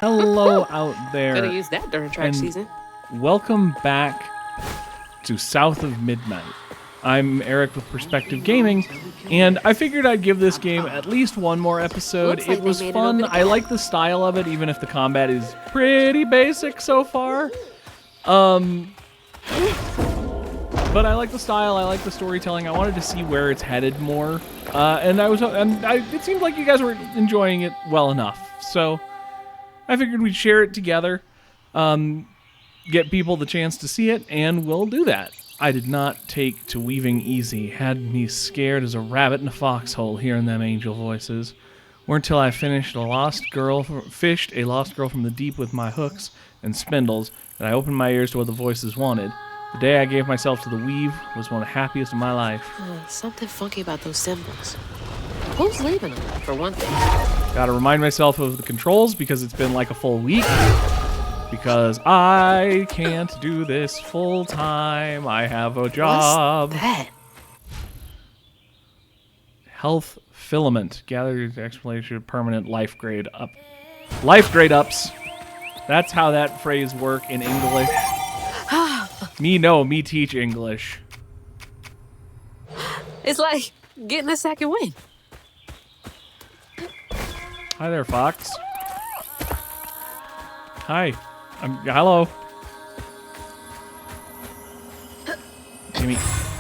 Hello out there. Could have used that during track season. Welcome back to South of Midnight. I'm Eric with Perspective Gaming, and I figured I'd give this game at least one more episode. Looks like It was they made it fun. over I the like the style of it, even if the combat is pretty basic so far. But I like the style. I like the storytelling. I wanted to see where it's headed more, it seemed like you guys were enjoying it well enough. So I figured we'd share it together, get people the chance to see it, and we'll do that. I did not take to weaving easy, had me scared as a rabbit in a foxhole hearing them angel voices. Weren't till I fished a lost girl from the deep with my hooks and spindles that I opened my ears to what the voices wanted. The day I gave myself to the weave was one of the happiest of my life. Something funky about those symbols. Who's leaving them, for one thing? Gotta remind myself of the controls because it's been like a full week. Because I can't do this full time. I have a job. What's that? Health filament. Gather the explanation of permanent life grade up. Life grade ups. That's how that phrase work in English. Me teach English. It's like getting a second wind. Hi there, Fox. Hi. Hello.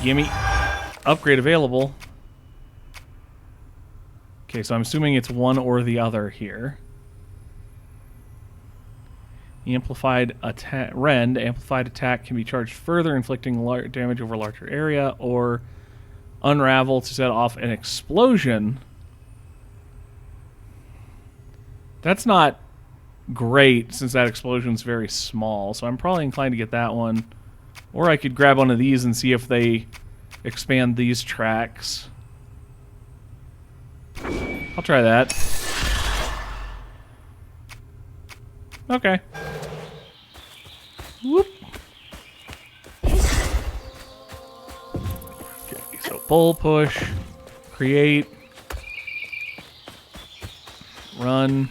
Gimme. Upgrade available. Okay, so I'm assuming it's one or the other here. Amplified attack. Rend. Amplified attack can be charged further, inflicting damage over a larger area, or unravel to set off an explosion. That's not great, since that explosion's very small, so I'm probably inclined to get that one. Or I could grab one of these and see if they expand these tracks. I'll try that. Okay. Whoop. Okay, so bull push, create, run,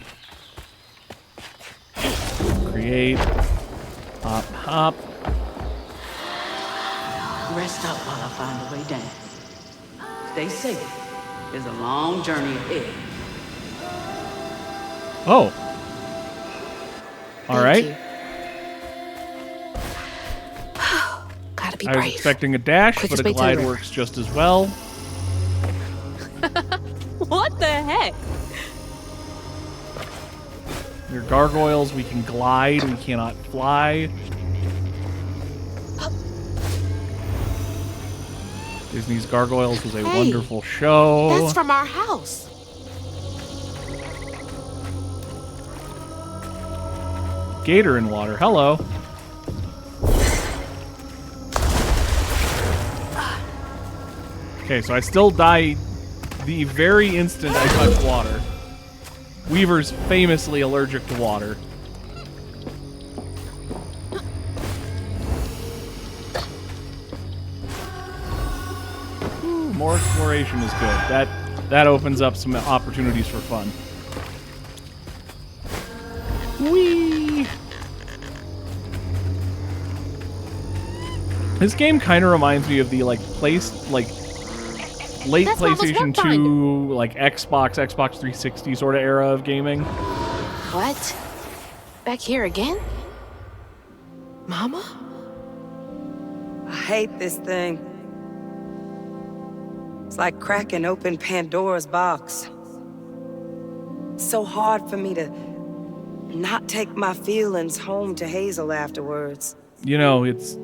create, hop, hop. Rest up while I find a way down. Stay safe. There's a long journey ahead. Oh. All right. Thank you. Gotta be I brave. was expecting a dash, Quickest but a way to the glide river. works just as well. What the heck? Your gargoyles, we can glide, we cannot fly. Disney's Gargoyles was a wonderful show. That's from our house. Gator in water. Hello. Okay, so I still die the very instant I touch water. Weaver's famously allergic to water. Ooh, more exploration is good. That opens up some opportunities for fun. Whee! This game kind of reminds me of the late That's Mama's PlayStation work 2, binder. like Xbox 360 sort of era of gaming. What? Back here again? Mama? I hate this thing. It's like cracking open Pandora's box. It's so hard for me to not take my feelings home to Hazel afterwards. You know, it's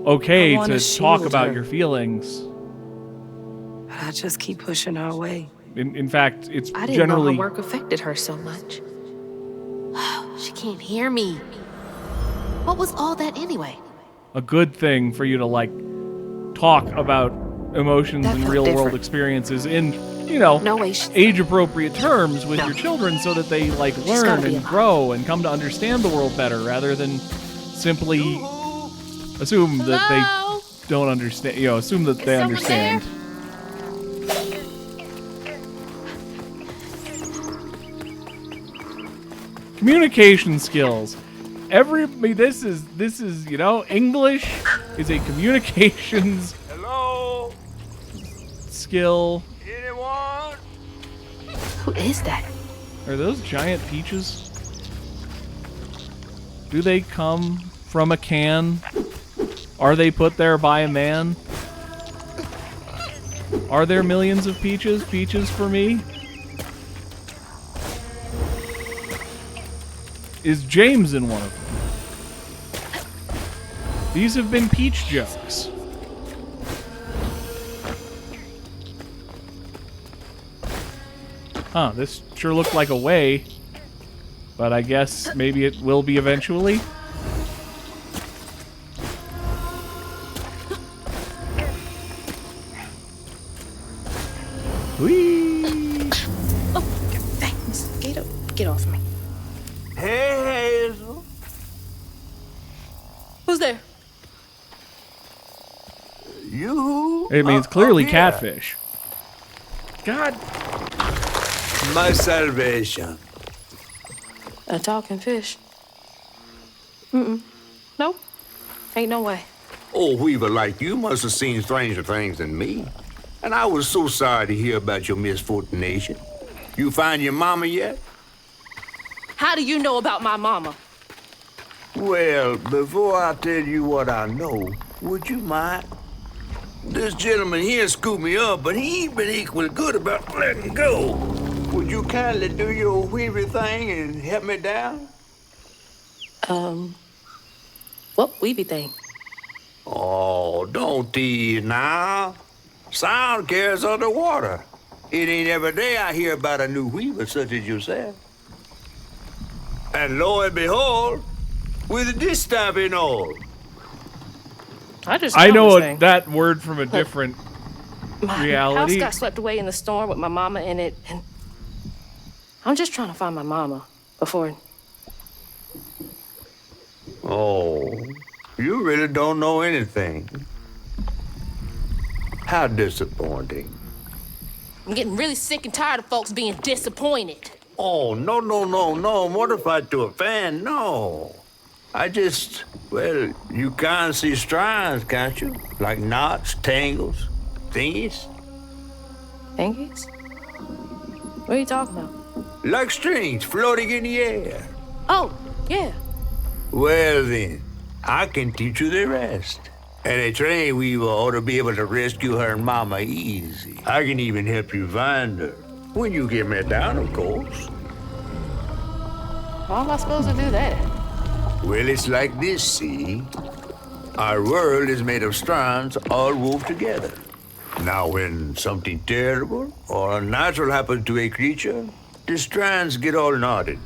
okay I wanna to talk shield about her. your feelings. But I just keep pushing her away. In fact, it's I didn't generally know her work affected her so much. She can't hear me. What was all that anyway? a good thing for you to talk about emotions That and felt real world different. experiences in, No way. age appropriate terms with No. your children so that they gotta learn be and alive. grow and come to understand the world better rather than simply assume that Hello? they don't understand, assume that they someone understand. Come Communication skills. This is, you know, English is a communications Hello? skill. Anyone? Who is that? Are those giant peaches? Do they come from a can? Are they put there by a man? Are there millions of peaches? Peaches for me? Is James in one of them? These have been peach jokes. Huh, this sure looked like a way. But I guess maybe it will be eventually. Whee! Oh, thanks. Get off me. Hey, Hazel. Who's there? You? It means clearly here. catfish. God. My salvation. A talking fish. Nope. Ain't no way. Oh, Weaver, like you must have seen stranger things than me. And I was so sorry to hear about your misfortune. You find your mama yet? How do you know about my mama? Well, before I tell you what I know, would you mind? This gentleman here scooped me up, but he ain't been equally good about letting go. Would you kindly do your Weaver thing and help me down? What weeby thing? Oh, don't tease now. Sound carries underwater. It ain't every day I hear about a new Weaver such as yourself. And lo and behold, with this stabbing all. I know that word from a different My reality. house got swept away in the storm with my mama in it, and I'm just trying to find my mama before. Oh, you really don't know anything. How disappointing. I'm getting really sick and tired of folks being disappointed. Oh, no. Mortified to a fan, no. Well, you can't see strands, can't you? Like knots, tangles, thingies. Thingies? What are you talking about? Like strings floating in the air. Oh, yeah. Well then, I can teach you the rest. And a train weaver ought to be able to rescue her mama easy. I can even help you find her. When you get me down, of course. How am I supposed to do that? Well, it's like this, see? Our world is made of strands all wove together. Now, when something terrible or unnatural happens to a creature, the strands get all knotted.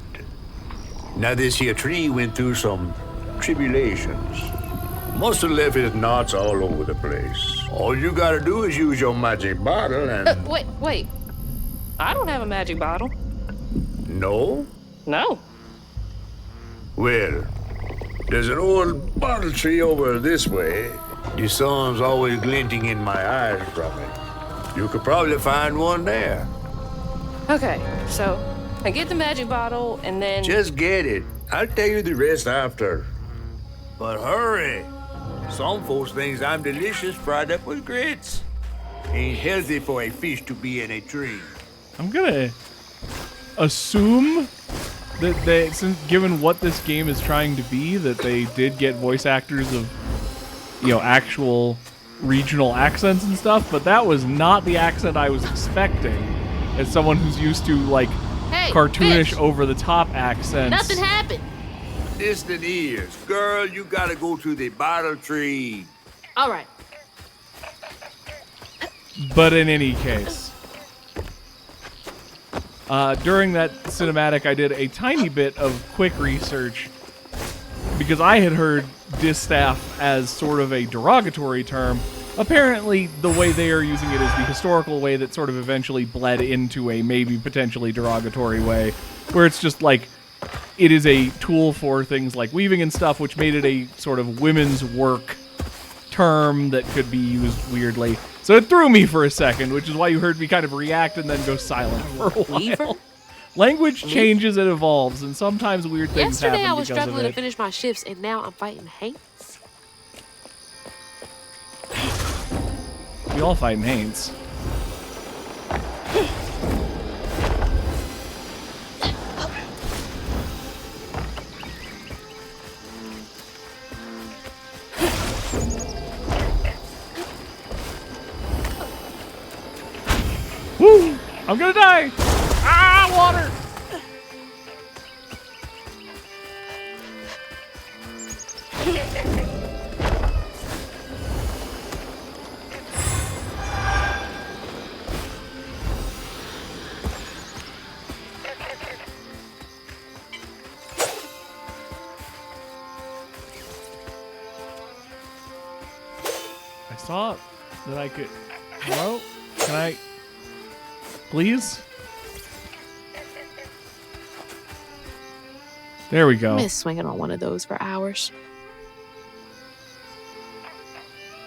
Now, this here tree went through some tribulations. Must have left his knots all over the place. All you gotta do is use your magic bottle and... Wait. I don't have a magic bottle. No? No. Well, there's an old bottle tree over this way. The sun's always glinting in my eyes from it. You could probably find one there. Okay, so I get the magic bottle and then... Just get it. I'll tell you the rest after. But hurry. Some folks think I'm delicious fried up with grits. Ain't healthy for a fish to be in a tree. I'm gonna assume that they, since given what this game is trying to be, that they did get voice actors of, you know, actual regional accents and stuff, but that was not the accent I was expecting as someone who's used to, like, Hey, cartoonish fish. over-the-top accents. Nothing happened. Distant ears. Girl, you gotta go to the bottle tree. All right. But in any case, during that cinematic, I did a tiny bit of quick research because I had heard distaff as sort of a derogatory term. Apparently, the way they are using it is the historical way that sort of eventually bled into a maybe potentially derogatory way, where it's just like, it is a tool for things like weaving and stuff, which made it a sort of women's work term that could be used weirdly. So it threw me for a second, which is why you heard me kind of react and then go silent for a while. Weaver? Language changes and evolves, and sometimes weird things Yesterday I happen was because of struggling to it. finish my shifts, and now I'm fighting Hanks. We all fight in Haines. Woo! I'm gonna die! Ah, water! I saw that I could... Hello? Can I... Please? There we go. Miss swinging on one of those for hours.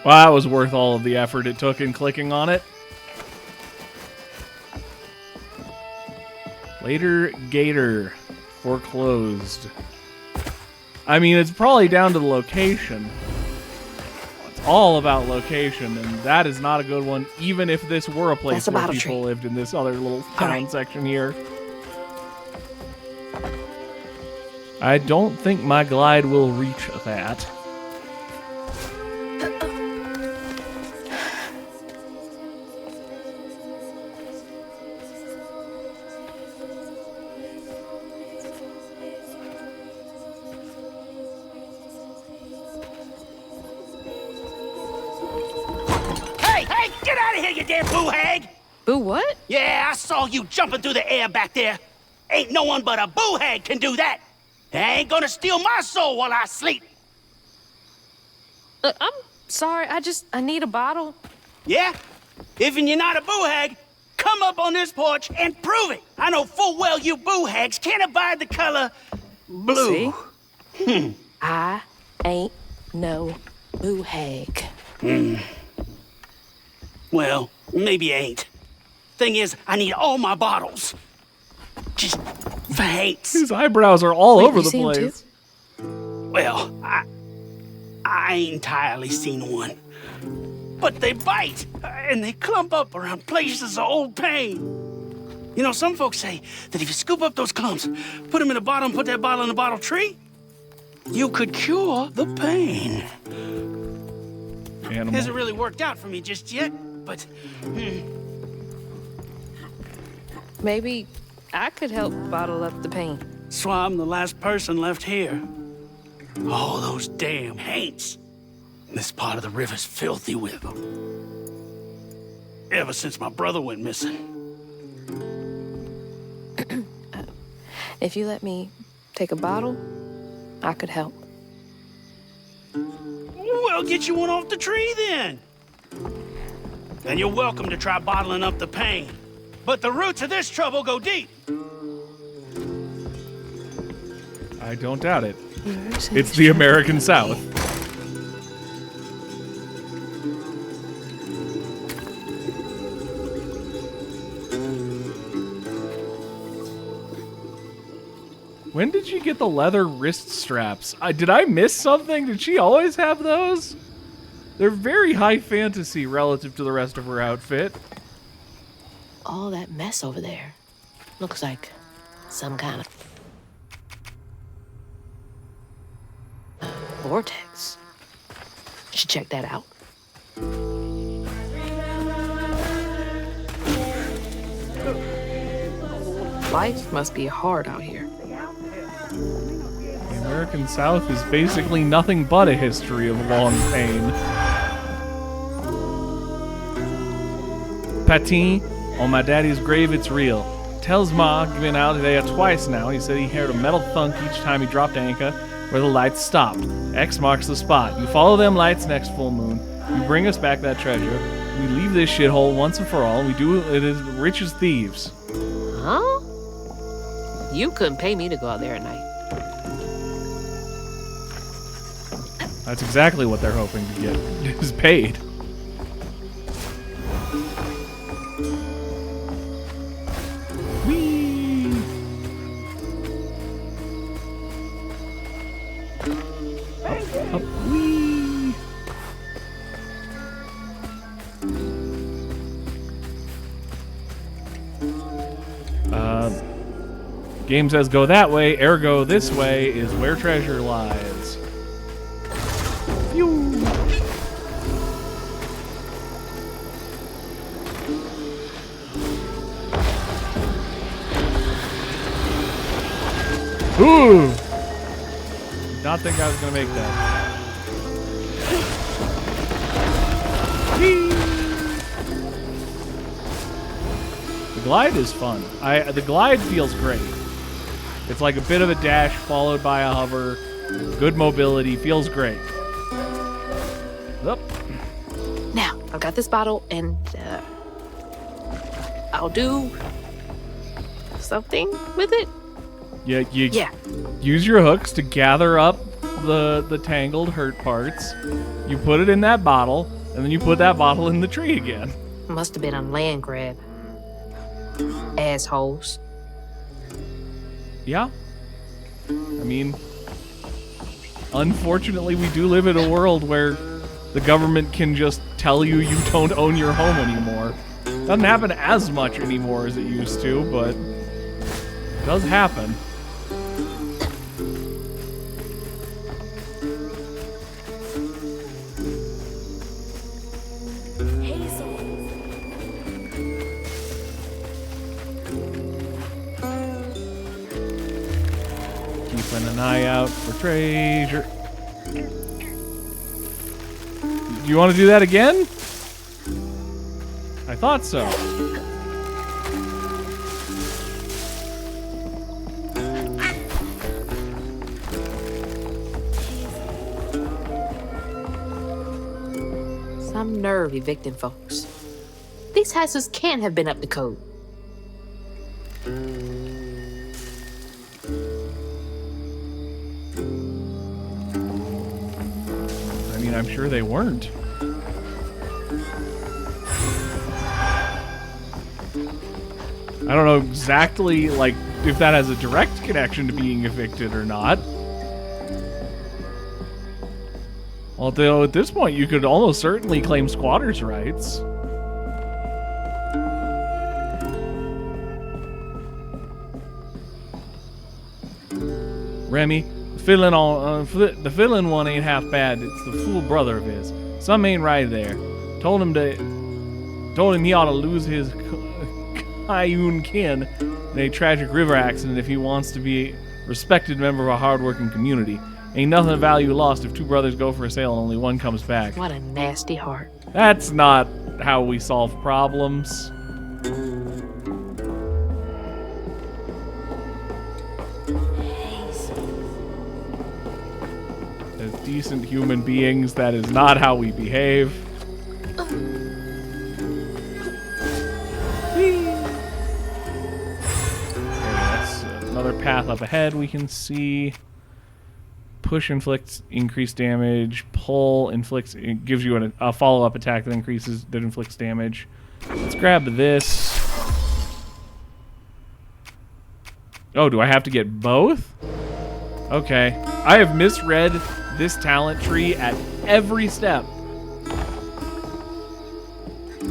Well, that was worth all of the effort it took in clicking on it. Later Gator. Foreclosed. I mean, it's probably down to the location. It's all about location, and that is not a good one, even if this were a place That's a where bottle people tree. lived in this other little town right. section here. I don't think my glide will reach that. Hey, get out of here, you damn boo hag! Boo what? Yeah, I saw you jumping through the air back there. Ain't no one but a boo hag can do that. They ain't gonna steal my soul while I sleep. Look, I'm sorry. I need a bottle. Yeah? Even you're not a boo hag, come up on this porch and prove it. I know full well you boo hags can't abide the color blue. See? I ain't no boo hag. Well, maybe you ain't. Thing is, I need all my bottles. Just for Hanks. His eyebrows are all Wait, over you the see him too? place. Well, I ain't entirely seen one. But they bite, and they clump up around places of old pain. You know, some folks say that if you scoop up those clumps, put them in a bottle and put that bottle in a bottle tree, you could cure the pain. Animal. Hasn't really worked out for me just yet, but Maybe I could help bottle up the pain. that's why I'm the last person left here. All those damn Haints. This part of the river's filthy with them. Ever since my brother went missing. If you let me take a bottle, I could help. Well, get you one off the tree then. And you're welcome to try bottling up the pain. But the roots of this trouble go deep. I don't doubt it. It's the American South. When did she get the leather wrist straps? Did I miss something? Did she always have those? They're very high fantasy relative to the rest of her outfit. All that mess over there looks like some kind of vortex. Should check that out. Life must be hard out here. The American South is basically nothing but a history of long pain. Patin, on my daddy's grave, it's real. Tells Ma, been out there twice now. He said he heard a metal thunk each time he dropped anchor where the lights stopped. X marks the spot. You follow them lights next full moon. You bring us back that treasure. We leave this shithole once and for all. We do it as rich as thieves. Huh? You couldn't pay me to go out there at night. That's exactly what they're hoping to get, is paid. Whee! Up, wee. Game says go that way, ergo this way is where treasure lies. Phew. Ooh! Did not think I was gonna make that. Whee! The glide is fun. The glide feels great. It's like a bit of a dash followed by a hover. Good mobility, feels great. Up. Now, I've got this bottle, and I'll do something with it. Yeah, Yeah. use your hooks to gather up the tangled hurt parts. You put it in that bottle, and then you put that bottle in the tree again. Must have been a land grab. Assholes. Yeah. I mean, unfortunately, we do live in a world where the government can just tell you you don't own your home anymore. Doesn't happen as much anymore as it used to, but it does happen. Keeping an eye out for treasure. Do you want to do that again? I thought so. Some nerve evicting folks. These houses can't have been up to code. I mean, I'm sure they weren't. I don't know exactly, like, if that has a direct connection to being evicted or not. Although, at this point, you could almost certainly claim squatters' rights. Remy, the fiddling one ain't half bad. It's the fool brother of his. Some ain't right there. Told him he ought to lose his Kayun kin in a tragic river accident if he wants to be a respected member of a hard-working community. Ain't nothing of value lost if two brothers go for a sail and only one comes back. What a nasty heart. That's not how we solve problems. As decent human beings, that is not how we behave. Another path up ahead we can see. Push inflicts increased damage. Pull inflicts, it gives you a follow-up attack that inflicts damage. Let's grab this. Oh, do I have to get both? Okay. I have misread this talent tree at every step.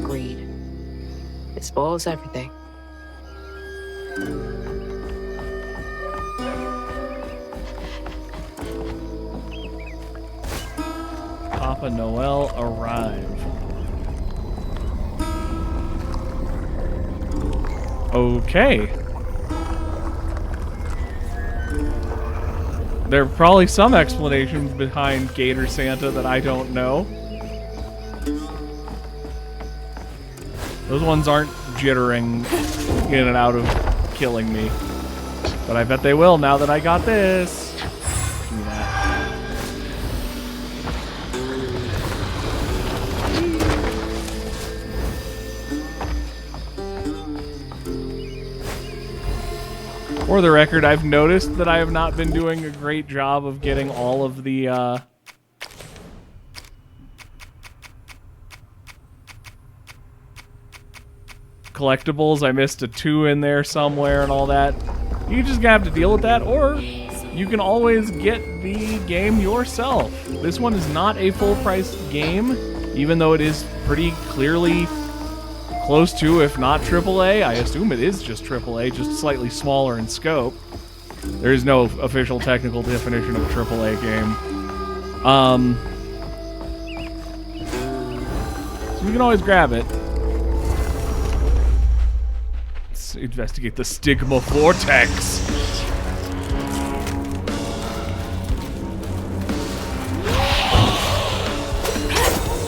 Greed. It spoils everything. Papa Noel arrive. Okay. There are probably some explanations behind Gator Santa that I don't know. Those ones aren't jittering in and out of killing me. But I bet they will now that I got this. Give me that. For the record, I've noticed that I have not been doing a great job of getting all of the collectibles. I missed a 2 in there somewhere and all that. You just gonna have to deal with that, or you can always get the game yourself. This one is not a full-priced game, even though it is pretty clearly close to, if not AAA. I assume it is just AAA, just slightly smaller in scope. There is no official technical definition of a AAA game. So you can always grab it. Let's investigate the Stigma Vortex.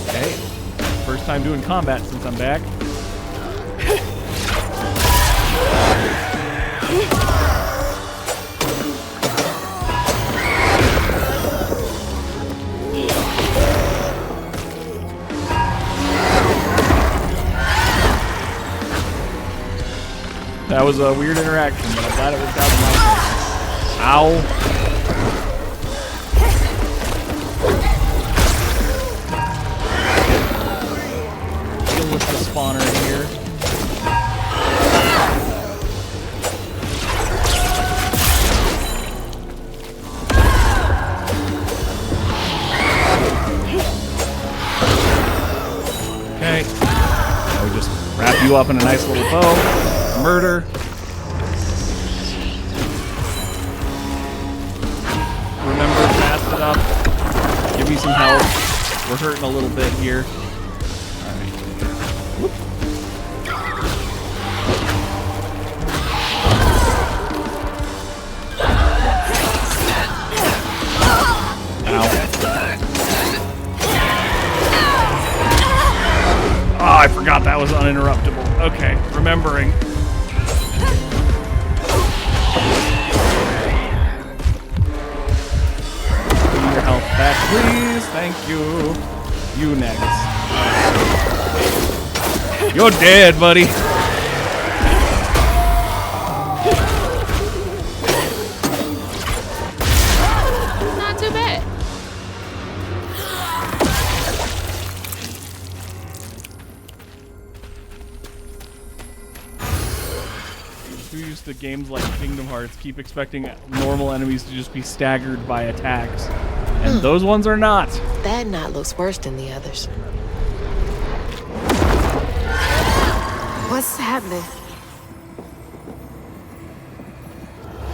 Okay. First time doing combat since I'm back. That was a weird interaction, but I'm glad it worked out in my favor. Ow. Deal with the spawner here. Okay. Now we just wrap you up in a nice little bow. Murder. Remember, fast it up. Give me some help. We're hurting a little bit here. Alright. Whoop. Ow. Oh, I forgot that was uninterruptible. Okay, remembering. Back, please. Thank you. You next. You're dead, buddy. Not too bad. Who used to games like Kingdom Hearts keep expecting normal enemies to just be staggered by attacks. And those ones are not. That knot looks worse than the others. What's happening?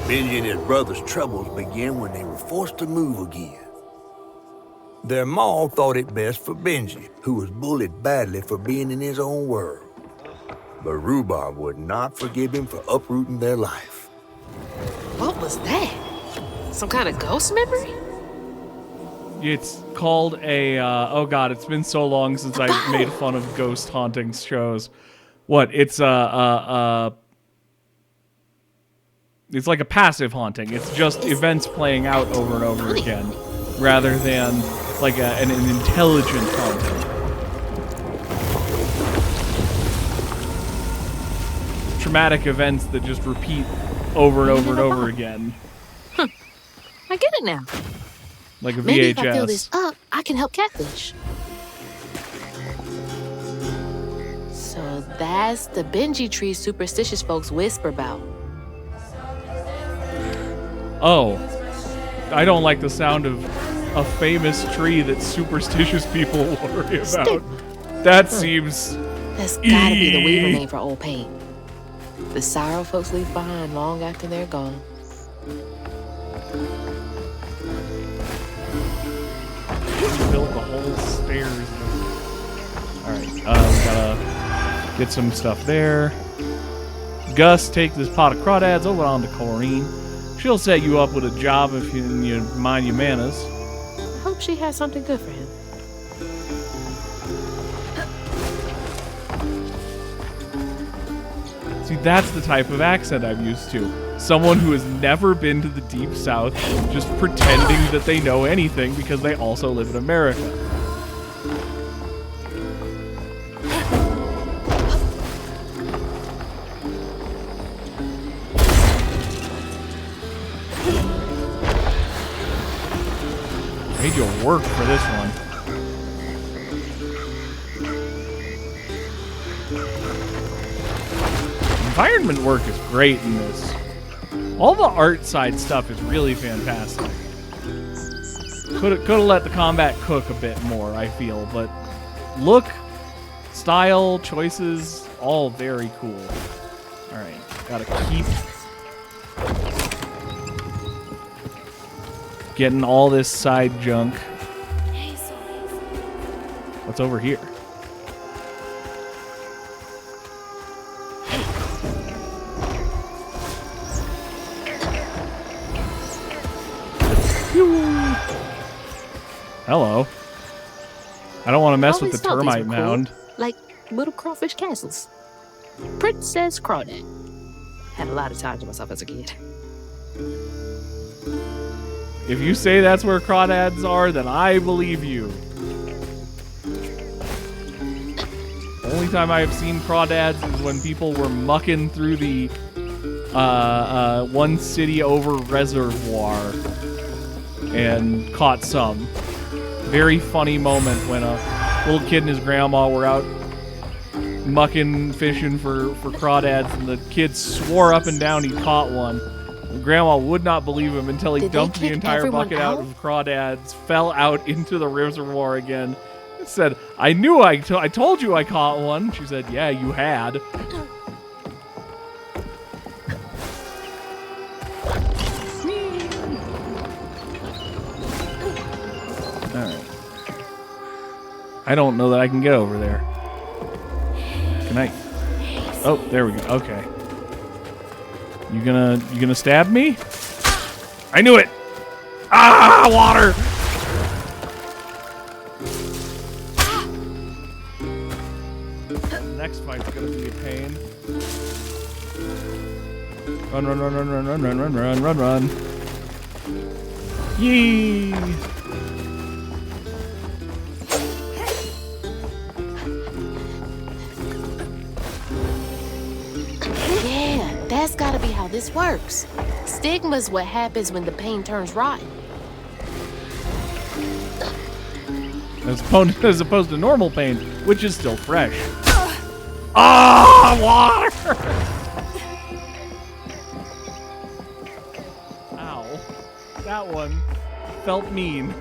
Benji and his brother's troubles began when they were forced to move again. Their mom thought it best for Benji, who was bullied badly for being in his own world. But Rhubarb would not forgive him for uprooting their life. What was that? Some kind of ghost memory? It's called a, oh god, it's been so long since I made fun of ghost haunting shows. What? It's it's like a passive haunting. It's just events playing out over and over again, rather than like an intelligent haunting. Traumatic events that just repeat over and over and over again. I get it now. Like a VHS. Maybe if I fill this up, I can help Catfish. So that's the Benji tree superstitious folks whisper about. Oh. I don't like the sound of a famous tree that superstitious people worry about. That seems... That's gotta be the Weaver name for old paint. The sorrow folks leave behind long after they're gone. Built the whole stairs. Alright, we gotta get some stuff there. Gus, take this pot of crawdads over on to Corrine. She'll set you up with a job if you mind your manners. I hope she has something good for him. See, that's the type of accent I'm used to. Someone who has never been to the Deep South just pretending that they know anything because they also live in America. Made you work for this one. Environment work is great in this. All the art side stuff is really fantastic. Could have let the combat cook a bit more, I feel, but look, style, choices, all very cool. All right, gotta keep getting all this side junk. What's over here? Hello. I don't want to mess with the termite mound. Like little crawfish castles. Princess Crawdad. Had a lot of time to myself as a kid. If you say that's where crawdads are, then I believe you. Only time I have seen crawdads is when people were mucking through the one city over reservoir and caught some. Very funny moment when a little kid and his grandma were out mucking, fishing for crawdads, and the kid swore up and down he caught one. And grandma would not believe him until he dumped the entire bucket out of crawdads, fell out into the reservoir again, and said, I knew I told you I caught one. She said, yeah, you had. Alright. I don't know that I can get over there. Can I? Oh, there we go. Okay. You gonna stab me? I knew it! Ah, water! The next fight's gonna be a pain. Run, run, run, run, run, run, run, run, run, run, run. Yee! That's gotta be how this works. Stigma's what happens when the pain turns rotten. As opposed to normal pain, which is still fresh. Ah, water! Ow. That one felt mean.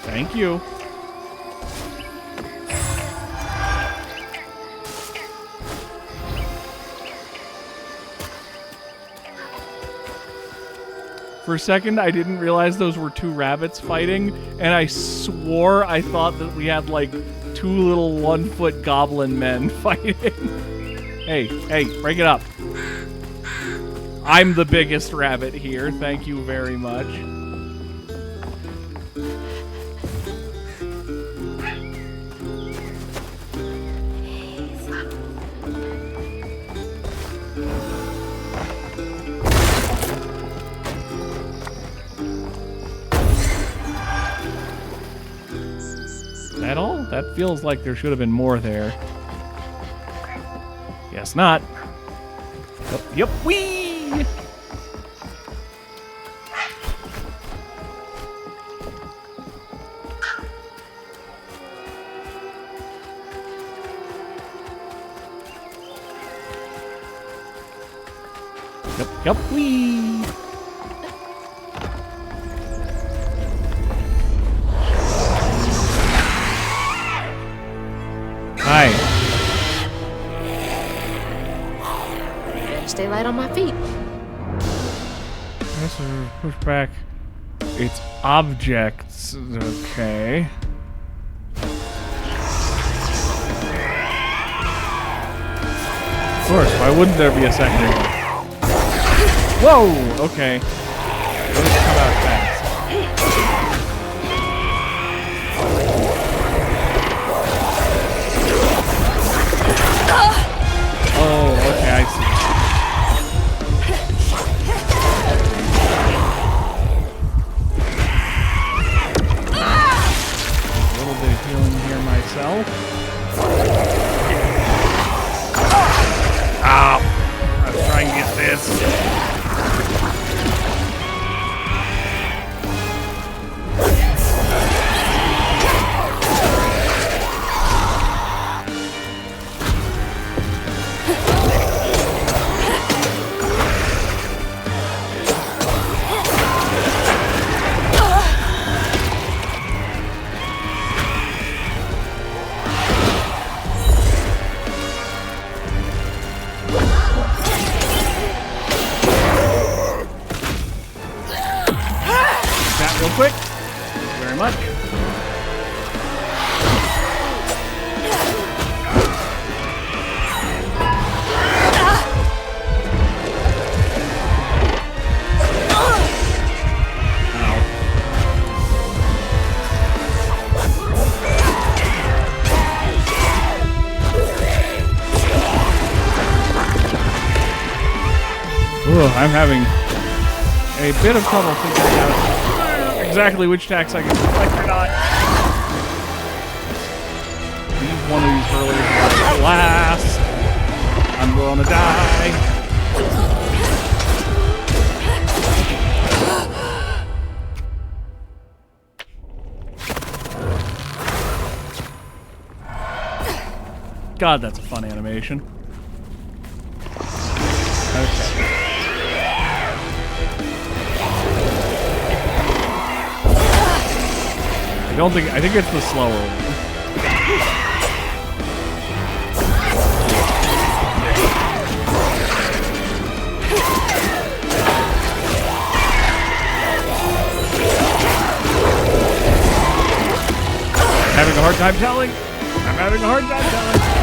Thank you. For a second, I didn't realize those were two rabbits fighting, and I swore I thought that we had, like, two little 1-foot goblin men fighting. Hey, break it up. I'm the biggest rabbit here. Thank you very much. That all? That feels like there should have been more there. Guess not. Yep, whee! Yep, whee! Hi. Stay light on my feet. This is push back. It's objects. Okay. Of course, why wouldn't there be a second one? Whoa! Okay. Let me come out fast. Oh, okay, I see. A little bit of healing here myself. Ow! I was trying to get this. I'm having a bit of trouble figuring out exactly which attacks I can deflect or not. Leave one of these hurlers last. I'm gonna die. God, that's a fun animation. Okay. I think it's the slower one. Having a hard time telling. I'm having a hard time telling.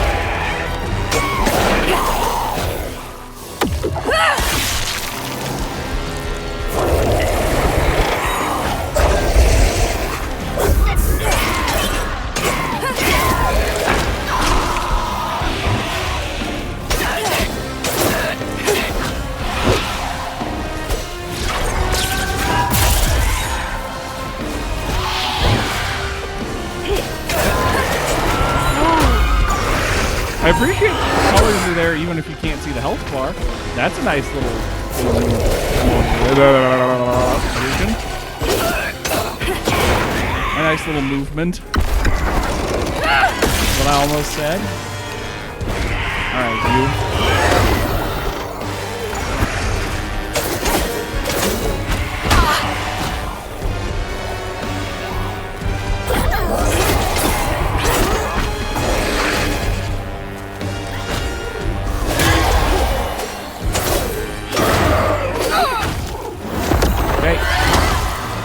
I appreciate the colors are there even if you can't see the health bar. That's a nice little a nice little movement. That's what I almost said. Alright, you.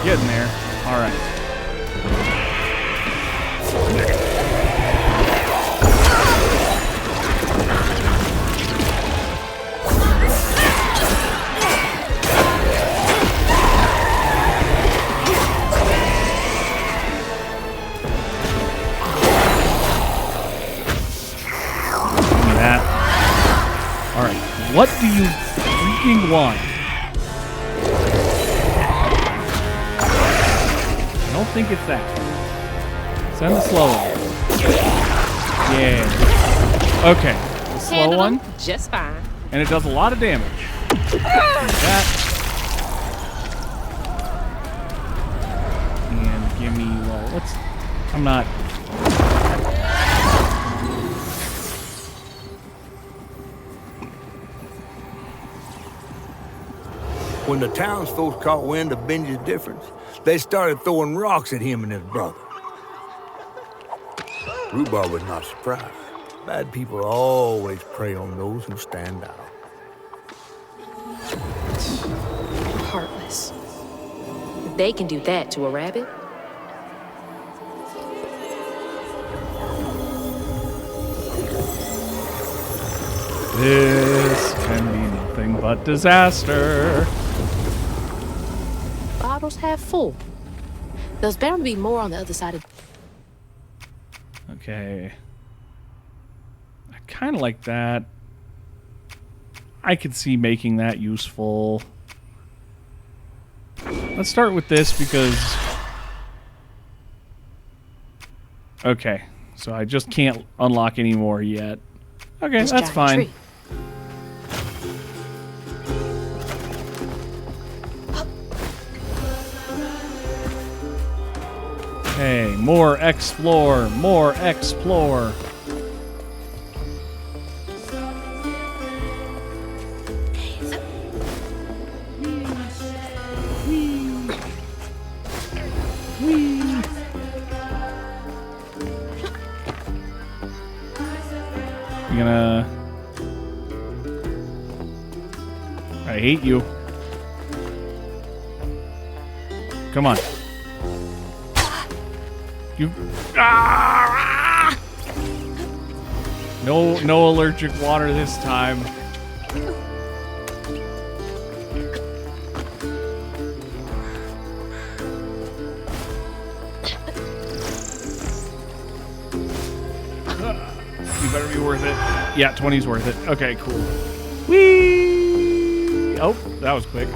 Getting there. All right. That. All right. What do you freaking want? I don't think it's that. Send the slow one. Yeah. Okay. The slow Handle one. them just fine. And it does a lot of damage. That. And give me, well, let's, I'm not. When the townsfolk caught wind of Benji's difference, they started throwing rocks at him and his brother. Rhubarb was not surprised. Bad people always prey on those who stand out. Heartless. If they can do that to a rabbit. This can be nothing but disaster. Bottles half full. There's bound to be more on the other side of. Okay. I kind of like that. I could see making that useful. Let's start with this because... Okay. So I just can't unlock any more yet. Okay, This that's giant fine. tree. Hey, more explore, more explore. You gonna... I hate you. Come on. You... Ah! No allergic water this time. You better be worth it. Yeah, 20's worth it. Okay, cool. Whee! maybe? Oh, that was quick.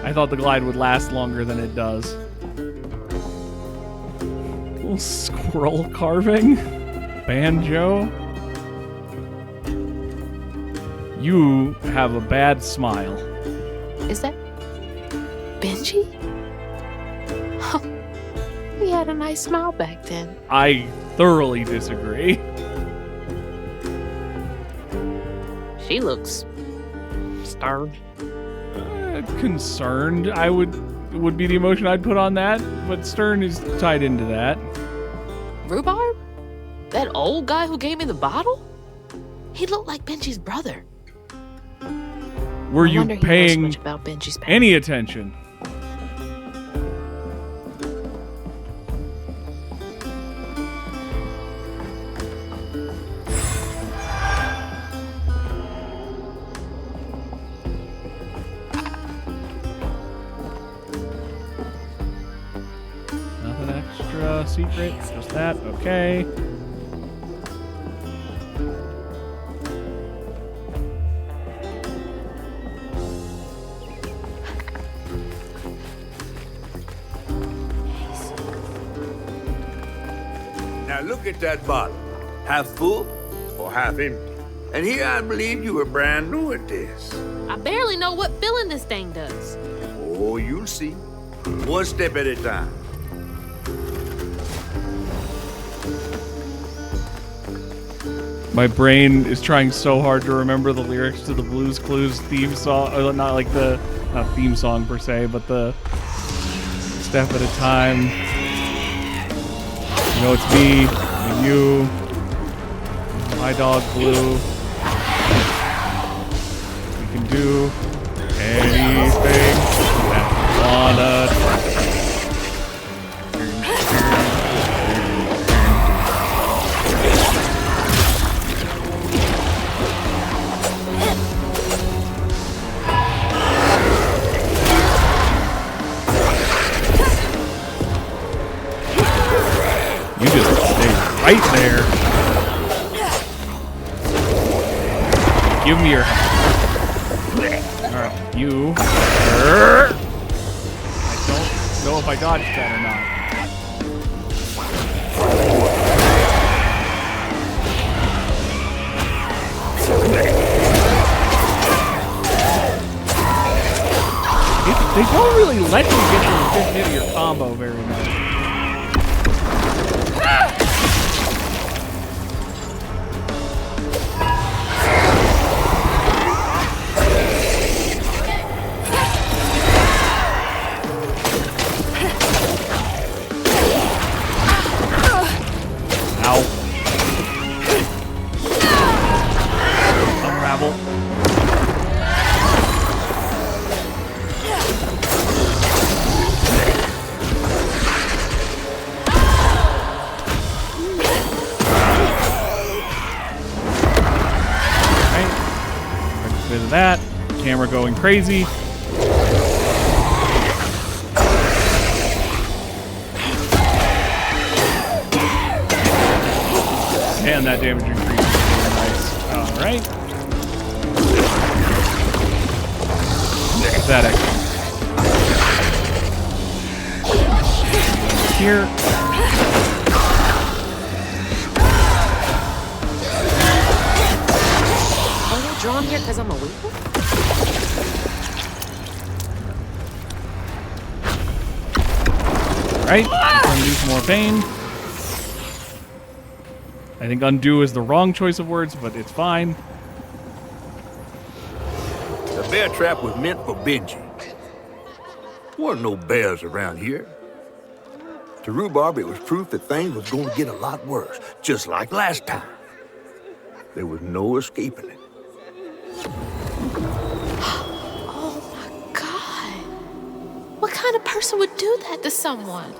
I thought the glide would last longer than it does. Little squirrel carving. Banjo. You have a bad smile. Is that Benji? Huh. He had a nice smile back then. I thoroughly disagree. She looks starved. Concerned, would be the emotion I'd put on that, but stern is tied into that. Rhubarb? That old guy who gave me the bottle? He looked like Benji's brother. Were I you wonder he knows paying much about Benji's past. any attention? Nothing extra secret, just that, okay. Now look at that bottle. Half full or half empty. And here I believe you were brand new at this. I barely know what filling this thing does. Oh, you'll see. One step at a time. My brain is trying so hard to remember the lyrics to the Blues Clues theme song. Or not like the, not theme song per se, but the step at a time. You know, it's me and you, my dog Blue. We can do anything that we wanna try. You just stay right there. Give me your hand. Alright, you. I don't know if I dodged that or not. They don't really let you get to the fifth hit of your combo very much. Ow. Unravel. Bit of that. Camera going crazy. And that damage increase is really nice. Alright. That extra. Here. Are they drawn here because I'm a weeper? Right. Undo some more pain. I think undo is the wrong choice of words, but it's fine. The bear trap was meant for Benji. Weren't no bears around here. To Rhubarb, it was proof that things was going to get a lot worse, just like last time. There was no escaping it. Oh my god. What kind of person would do that to someone?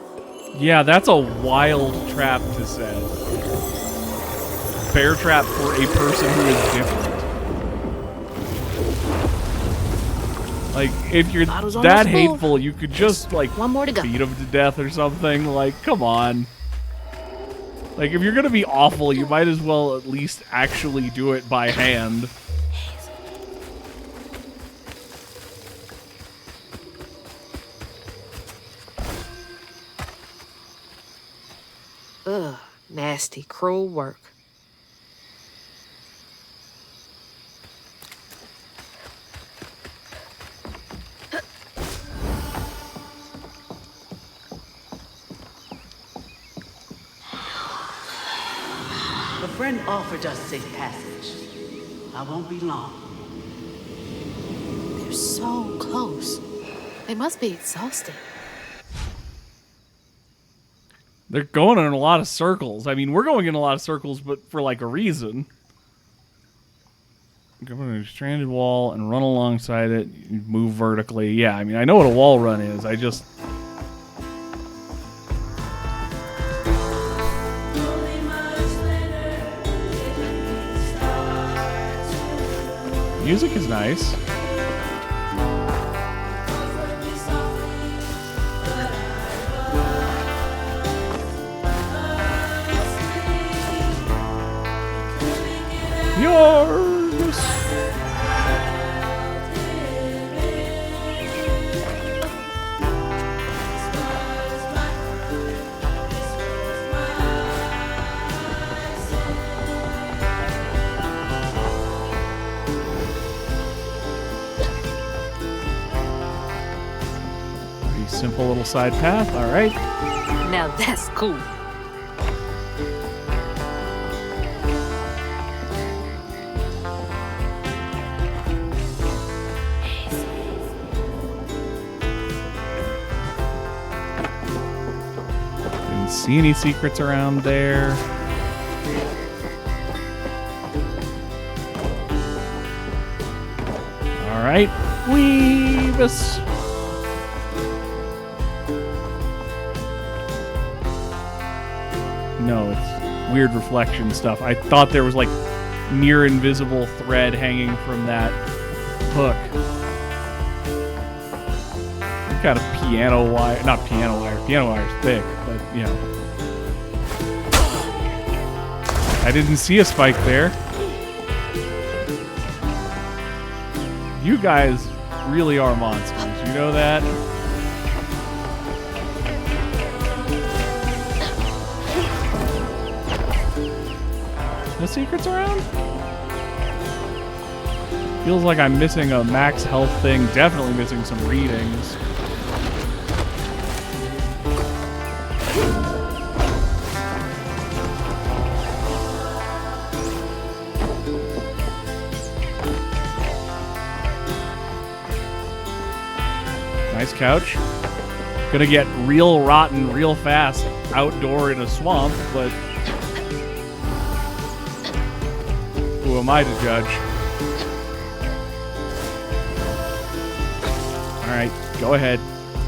Yeah, that's a wild trap to set. Bear trap for a person who is different. Like, if you're Bottle's that almost full. hateful, you could just, like, One more to go. beat him to death or something. Like, come on. Like, if you're gonna be awful, you might as well at least actually do it by hand. Ugh, nasty, cruel work. A friend offered us safe passage. I won't be long. They're so close. They must be exhausted. They're going in a lot of circles. I mean, we're going in a lot of circles, but for like a reason. Go to a stranded wall and run alongside it. You move vertically. Yeah, I mean, I know what a wall run is. I just... Music is nice. Yours. Pretty simple little side path. All right. Now that's cool. Didn't see any secrets around there. All right. Weebus. No, it's weird reflection stuff. I thought there was like near invisible thread hanging from that hook. Got a piano wire, not piano wire. Piano wire's thick, but you know. I didn't see a spike there. You guys really are monsters. You know that? No secrets around? Feels like I'm missing a max health thing. Definitely missing some readings. Nice couch. Gonna get real rotten real fast outdoor in a swamp, but who am I to judge? Alright, go ahead.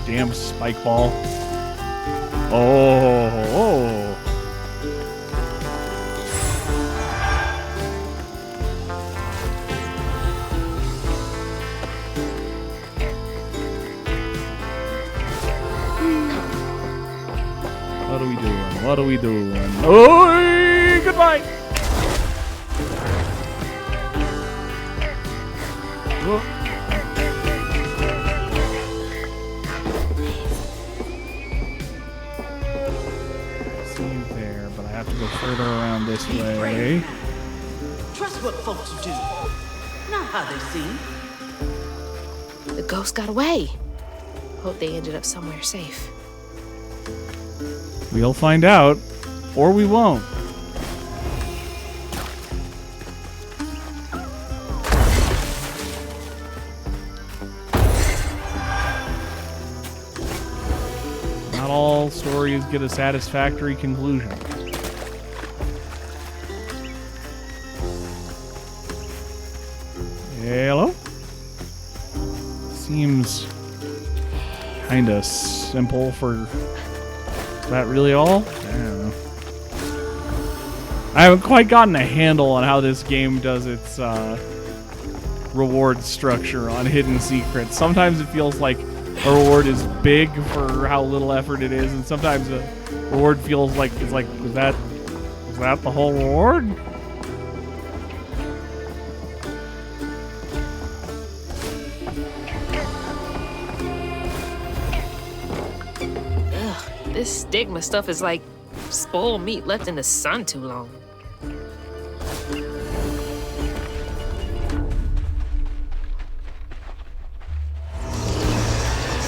Damn spike ball. Oh. What are we doing? What are we doing? Oh, goodbye. Whoa. See you there, but I have to go further around this way. Trust what folks do, not how they seem. The ghost got away. Hope they ended up somewhere safe. We'll find out, or we won't. Not all stories get a satisfactory conclusion. Hello? Seems kinda simple for... Is that really all? I don't know. I haven't quite gotten a handle on how this game does its reward structure on hidden secrets. Sometimes it feels like a reward is big for how little effort it is, and sometimes a reward feels like it's like, was that Is that the whole reward? Ugh, this stigma stuff is like spoiled meat left in the sun too long.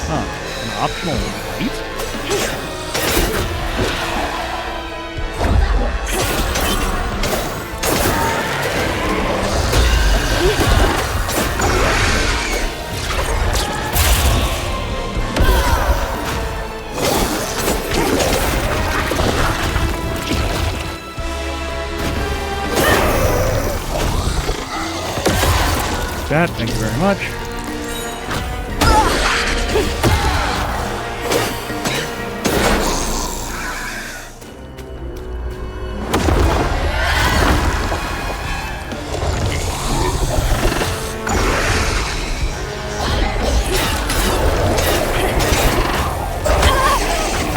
Huh. An optional bite? That, thank you very much.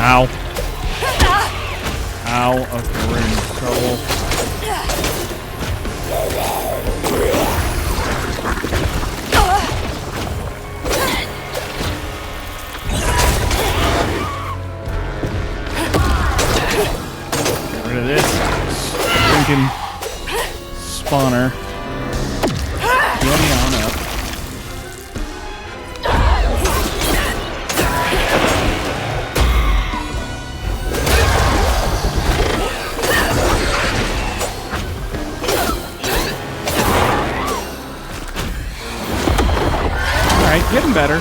Ow. Ow. Okay, we're in trouble. Get rid of this stinking spawner. Get me on up. Alright, getting better.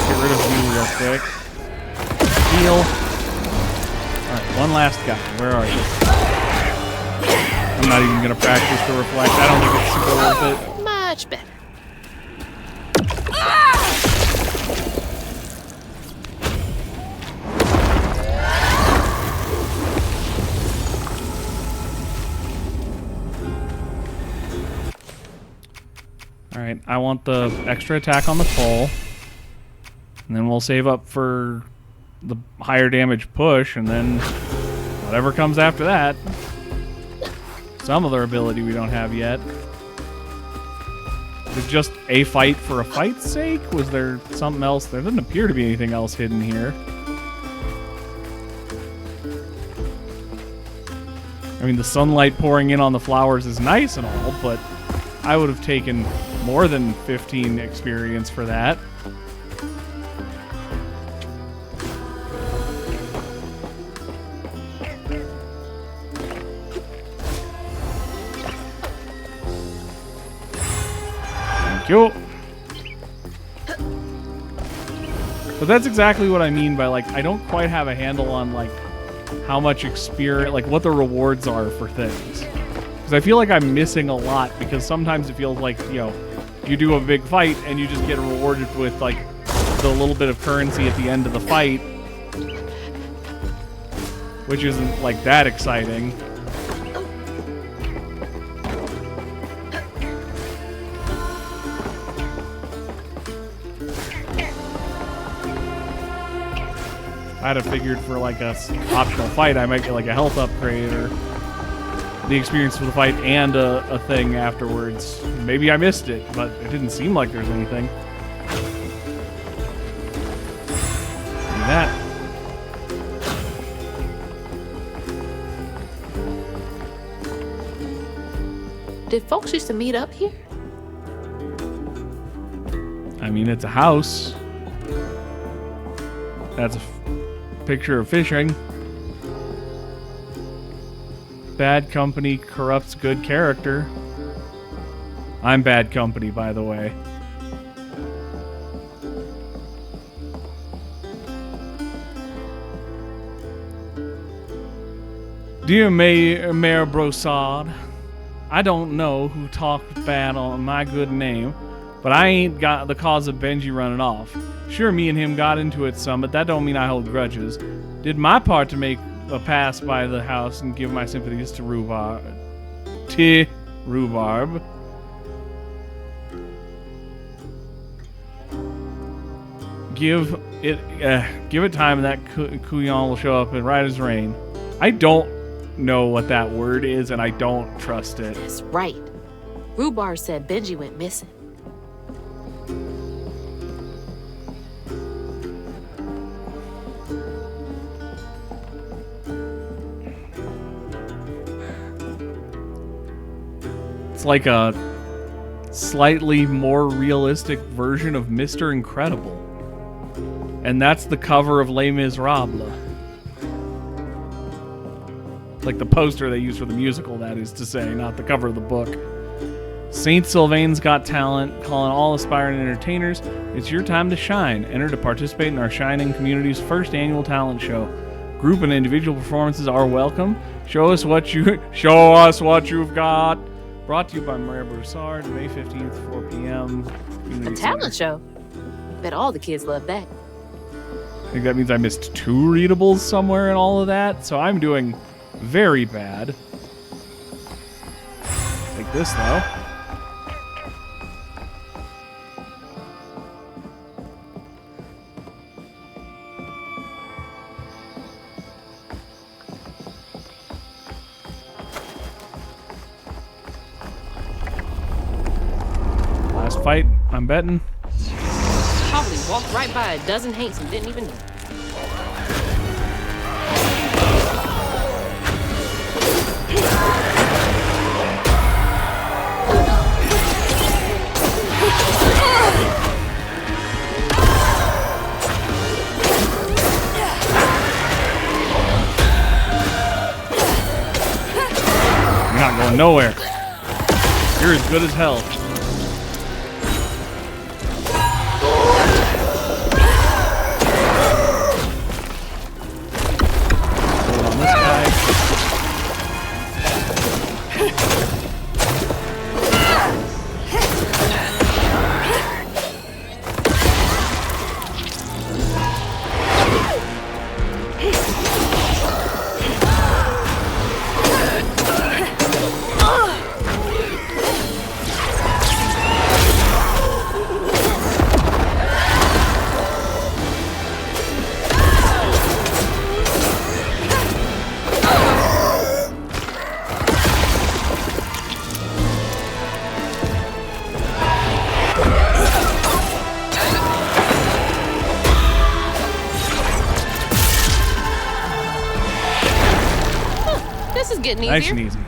Get rid of you real quick. Heal. Alright, one last guy. Where are you? I'm not even gonna practice the reflect. I don't think it's super worth it. Much better. Alright, I want the extra attack on the pole. And then we'll save up for the higher damage push, and then whatever comes after that. Some other ability we don't have yet. Is it just a fight for a fight's sake? Was there something else? There doesn't appear to be anything else hidden here. I mean, the sunlight pouring in on the flowers is nice and all, but I would have taken more than 15 experience for that. Thank you. But that's exactly what I mean by, like, I don't quite have a handle on, like, how much experience, like, what the rewards are for things. Because I feel like I'm missing a lot, because sometimes it feels like, you know, you do a big fight and you just get rewarded with, like, the little bit of currency at the end of the fight, which isn't, like, that exciting. I'd have figured for, like, a optional fight, I might get, like, a health upgrade or the experience for the fight and a thing afterwards. Maybe I missed it, but it didn't seem like there's anything. Do that. Did folks used to meet up here? I mean, it's a house. That's a picture of fishing. Bad company corrupts good character. I'm bad company, by the way. Dear Mayor Brossard, I don't know who talked bad on my good name, but I ain't got the cause of Benji running off. Sure, me and him got into it some, but that don't mean I hold grudges. Did my part to make a pass by the house and give my sympathies to Rhubarb. give it time, and that Kuyon will show up and right as rain. I don't know what that word is, and I don't trust it. That's right. Rhubarb said Benji went missing. It's like a slightly more realistic version of Mr. Incredible. And that's the cover of Les Miserables. Like the poster they use for the musical, that is to say, not the cover of the book. St. Sylvain's Got Talent, calling all aspiring entertainers. It's your time to shine. Enter to participate in our Shining community's first annual talent show. Group and individual performances are welcome. Show us what you've got. Brought to you by Maria Broussard, May 15th, 4 p.m. A talent show. Bet all the kids love that. I think that means I missed 2 readables somewhere in all of that, so I'm doing very bad. Like this, though. Last fight, I'm betting. Probably walked right by a dozen hates and didn't even know. You're not going nowhere. You're as good as hell. Hold on this guy. This is getting Nice easier. and easy.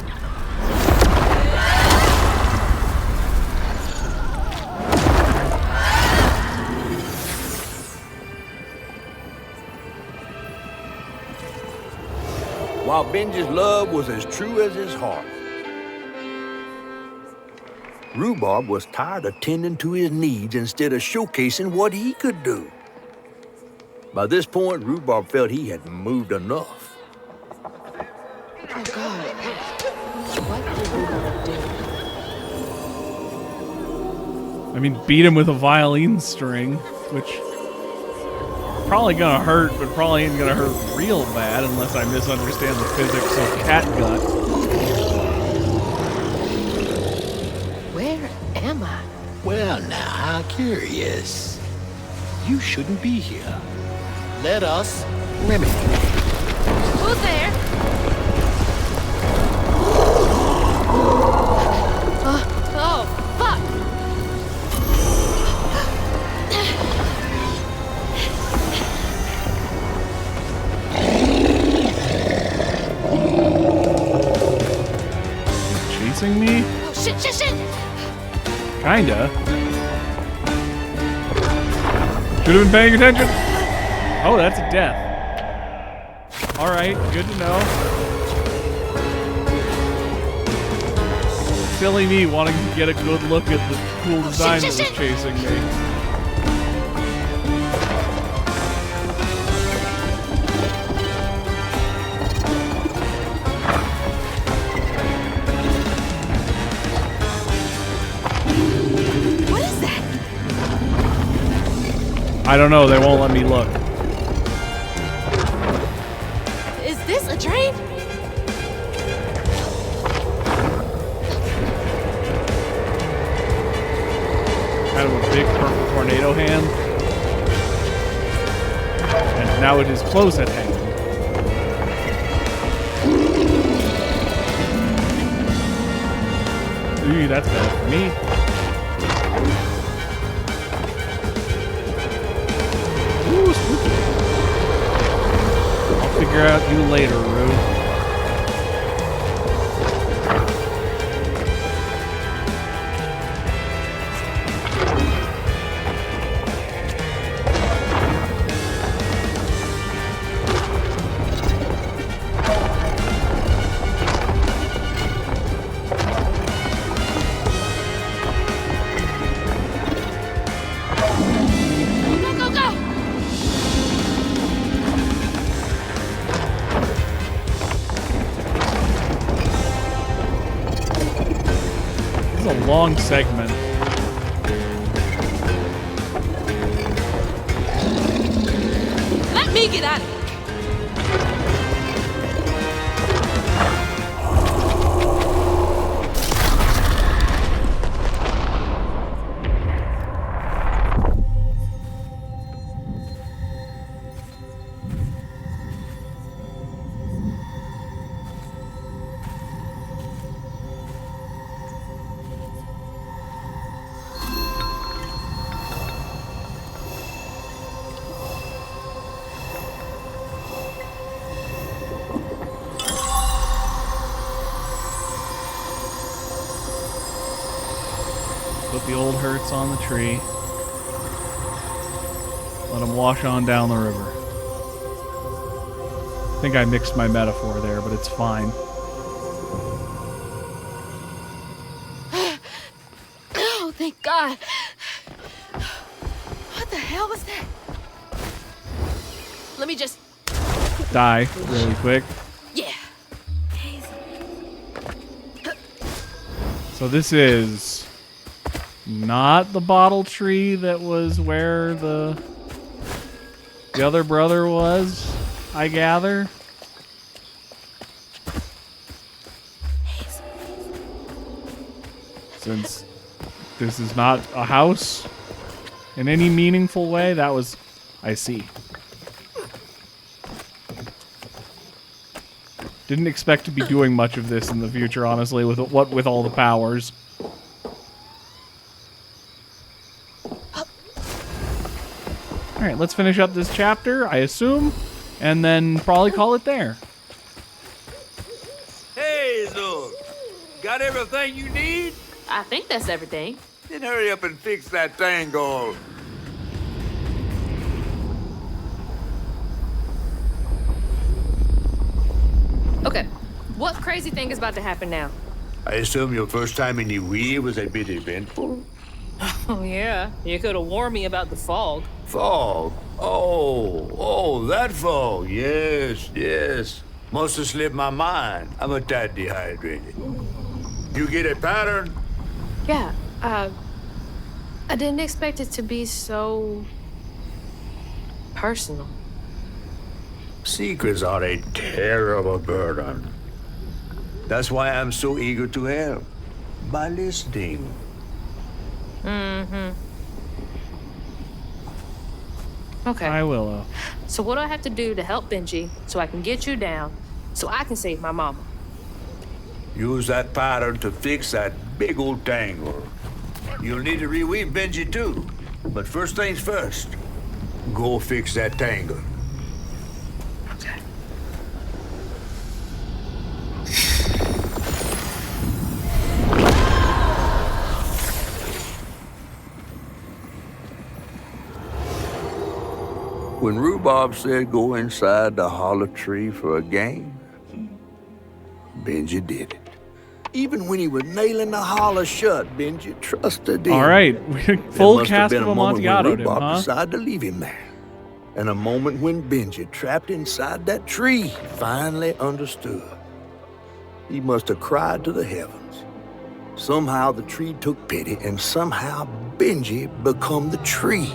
While Benji's love was as true as his heart, Rhubarb was tired of tending to his needs instead of showcasing what he could do. By this point, Rhubarb felt he had moved enough. Oh, God. What did Rhubarb do? I mean, beat him with a violin string, which probably gonna hurt, but probably ain't gonna hurt real bad unless I misunderstand the physics of catgut. Where am I? Well, now, how curious. You shouldn't be here. Let us remedy. Who's there? Oh, fuck! Chasing me? Oh, shit! Kinda. Should've been paying attention. Oh, that's a death. Alright, good to know. Silly me wanting to get a good look at the cool design that was chasing me. What is that? I don't know, they won't let me look. Is this a train? Kind of a big purple tornado hand. and now it is close at hand. Ooh, that's bad for me. Ooh, spooky. I'll figure out you later, Rue. Long segment. Let me get out of here. Put the old hurts on the tree. Let them wash on down the river. I think I mixed my metaphor there, but it's fine. Oh, thank God. What the hell was that? Let me just... Die really quick. Yeah. So this is not the bottle tree that was where the other brother was, I gather. Since this is not a house in any meaningful way, that was... I see. Didn't expect to be doing much of this in the future, honestly, with all the powers. Alright, let's finish up this chapter, I assume, and then probably call it there. Hey, Zul. Got everything you need? I think that's everything. Then hurry up and fix that tangle. Okay, what crazy thing is about to happen now? I assume your first time in the Wii was a bit eventful? Oh, yeah. You could have warned me about the fog. Fog? Oh, that fog. Yes. Must have slipped my mind. I'm a tad dehydrated. You get a pattern? Yeah, I didn't expect it to be so... personal. Secrets are a terrible burden. That's why I'm so eager to help. By listening. Mm-hmm. Okay. I will. So what do I have to do to help Benji so I can get you down so I can save my mama? Use that pattern to fix that big old tangle. You'll need to reweave Benji too. But first things first, go fix that tangle. Okay. When Rhubarb said go inside the hollow tree for a game, Benji did it. Even when he was nailing the hollow shut, Benji trusted him. All right, full There must have cast been of a moment when Amontillado, Rhubarb huh? decided to leave him there. And a moment when Benji, trapped inside that tree, finally understood. He must have cried to the heavens. Somehow the tree took pity, and somehow Benji become the tree.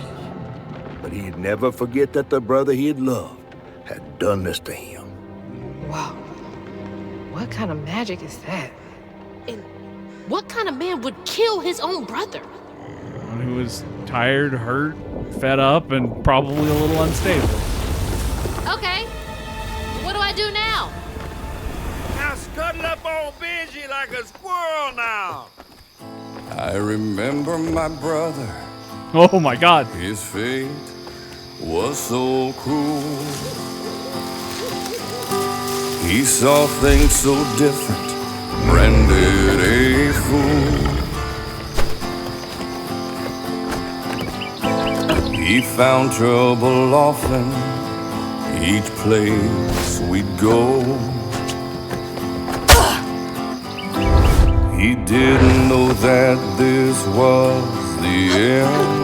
But he'd never forget that the brother he'd loved had done this to him. Wow. What kind of magic is that? And what kind of man would kill his own brother? One who was tired, hurt, fed up, and probably a little unstable. I do now? Now scuttle up on Benji like a squirrel now. I remember my brother. Oh my God. His fate was so cruel. He saw things so different, branded a fool. He found trouble often, each place we'd go. He didn't know that this was the end.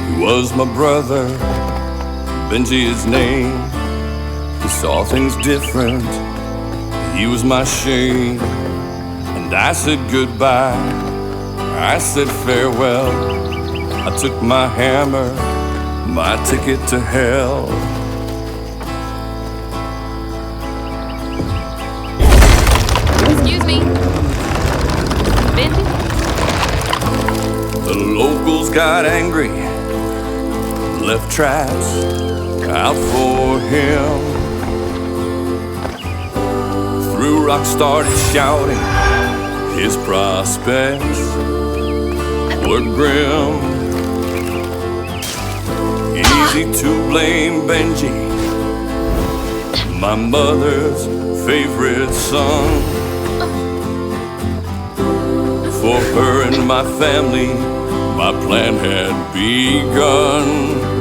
He was my brother, Benji his name. He saw things different, he was my shame. And I said goodbye, I said farewell. I took my hammer, my ticket to hell. Excuse me. Benji? The locals got angry, left traps out for him. Threw rocks, started shouting, his prospects were grim. Easy to blame Benji, my mother's favorite son. For her and my family, my plan had begun.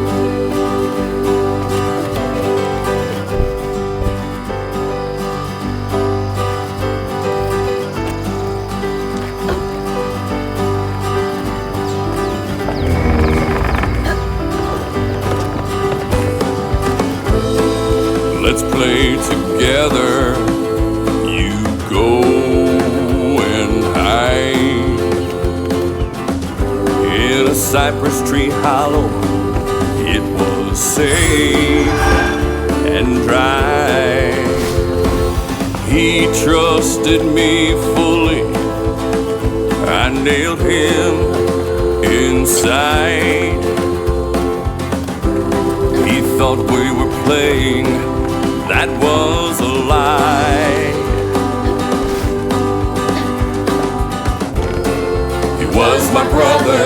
Let's play together. You go and hide in a cypress tree hollow. It was safe and dry. He trusted me fully. I nailed him inside. He thought we were playing. That was a lie. He was my brother,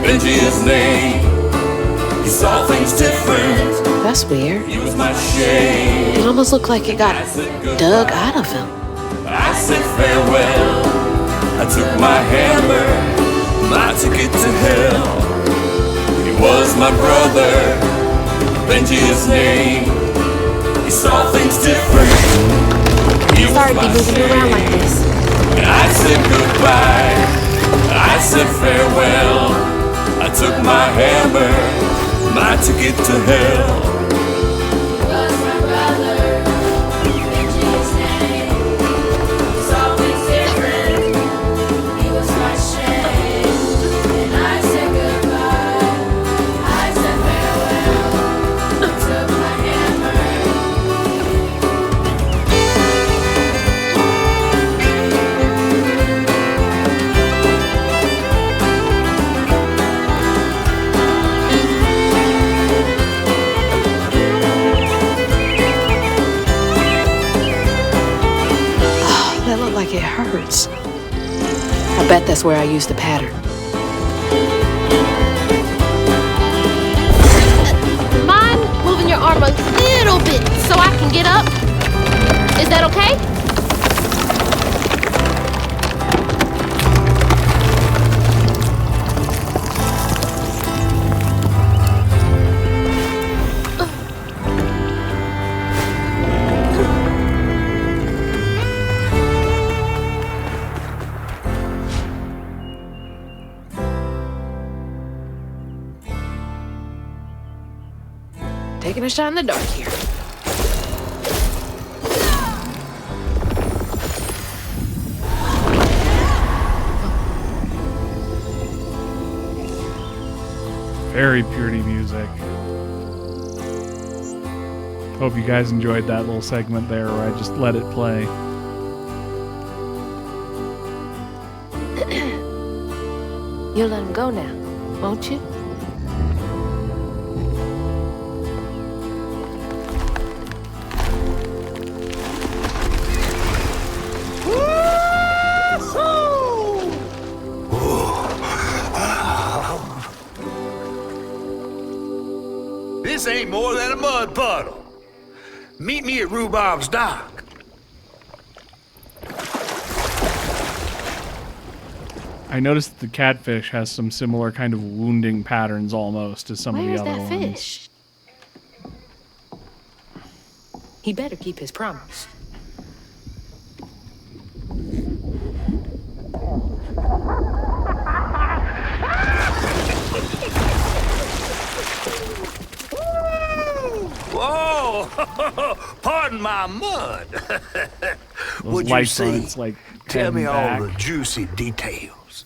Benji his name. He saw things different. That's weird. He was my shame. It almost looked like it got dug out of him. I said farewell. I took my hammer, my ticket to hell. He was my brother, Benji his name. He saw things different. He Sorry to be moving you around like this. I said goodbye. I said farewell. I took my hammer, my ticket to hell. He was my brother, Benji his name. He saw things different. He was my shame. And I said goodbye. I said farewell. I took my hammer. That looked like it hurts. I bet that's where I used the pattern. Mind moving your arm a little bit so I can get up? Is that okay? Taking a shot in the dark here. Very pretty music. Hope you guys enjoyed that little segment there where I just let it play. You'll let him go now, won't you? This ain't more than a mud puddle. Meet me at Rhubarb's dock. I noticed the catfish has some similar kind of wounding patterns almost as some Where's of the other that ones. fish? He better keep his promise. Whoa! Pardon my mud. What'd you light see? buds, like, Tell me heading all back. the juicy details.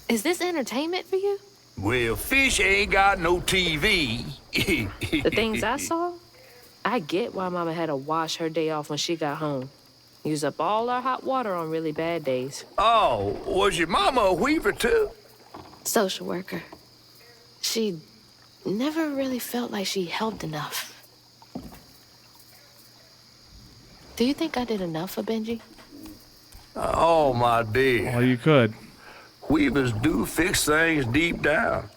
Is this entertainment for you? Well, fish ain't got no TV. The things I saw? I get why Mama had to wash her day off when she got home. Use up all our hot water on really bad days. Oh, was your mama a weaver too? Social worker. She never really felt like she helped enough. Do you think I did enough for Benji? Oh, my dear. All you could. Weavers do fix things deep down.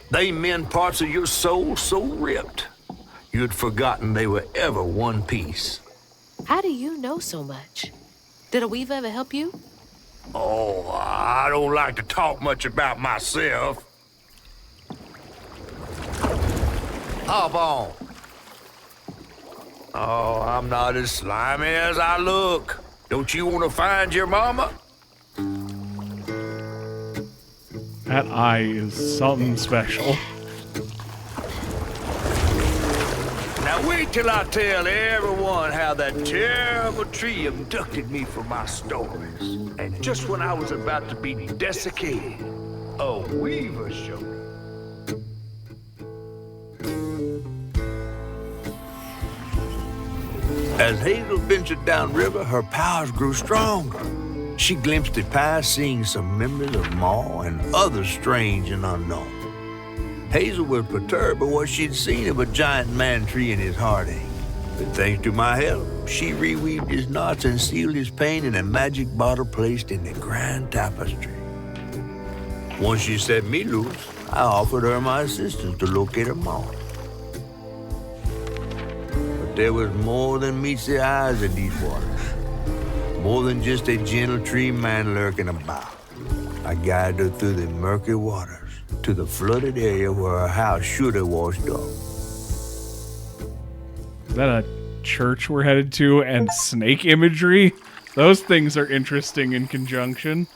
They mend parts of your soul so ripped, you'd forgotten they were ever one piece. How do you know so much? Did a weaver ever help you? Oh, I don't like to talk much about myself. Hop on. Oh, I'm not as slimy as I look. Don't you want to find your mama? That eye is something special. Now wait till I tell everyone how that terrible tree abducted me for my stories. And just when I was about to be desiccated, a weaver showed up. As Hazel ventured downriver, her powers grew stronger. She glimpsed it past, seeing some memories of Ma and others strange and unknown. Hazel was perturbed by what she'd seen of a giant man tree in his heartache. But thanks to my help, she reweaved his knots and sealed his pain in a magic bottle placed in the grand tapestry. Once she set me loose, I offered her my assistance to locate her Ma. But there was more than meets the eyes in these waters. More than just a gentle tree man lurking about. I guided her through the murky waters to the flooded area where her house should have washed up. Is that a church we're headed to and snake imagery? Those things are interesting in conjunction.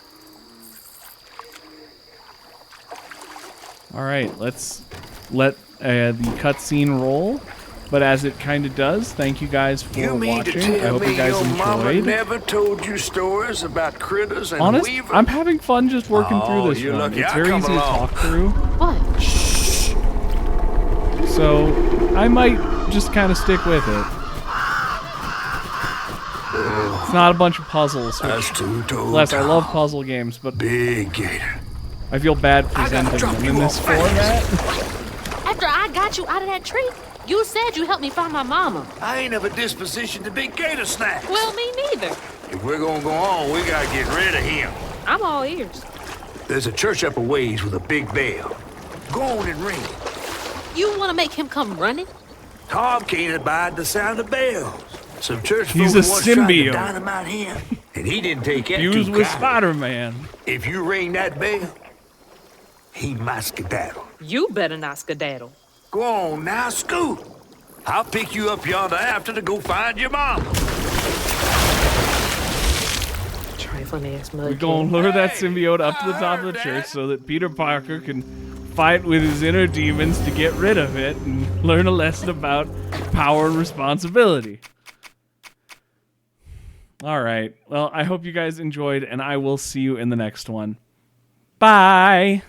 All right, let's let the cutscene roll. But as it kind of does, thank you guys for You mean watching. to I tell hope you me guys your mama enjoyed. never told you stories about critters and Honest, weavers? I'm having fun just working through this you're one. lucky It's I very come easy to along. talk through. What? So I might just kind of stick with it. It's not a bunch of puzzles. That's too told. Bless, I love puzzle games, but Big gator. I feel bad presenting them in this format. After I got you out of that tree, you said you helped me find my mama. I ain't of a disposition to be gator snacks. Well, me neither. If we're gonna go on, we gotta get rid of him. I'm all ears. There's a church up a ways with a big bell. Go on and ring it. You want to make him come running? Tom can't abide the sound of bells. Some church He's folks a once tried to symbiote. dynamite him, and he didn't take that Fused too with kindly. Spider-Man. If you ring that bell, he might skedaddle. You better not skedaddle. Go on now, scoot. I'll pick you up yonder after to go find your mom. Trifling ass mud. We're going to lure that symbiote up to the top of the church so that Peter Parker can fight with his inner demons to get rid of it and learn a lesson about power and responsibility. All right. Well, I hope you guys enjoyed, and I will see you in the next one. Bye.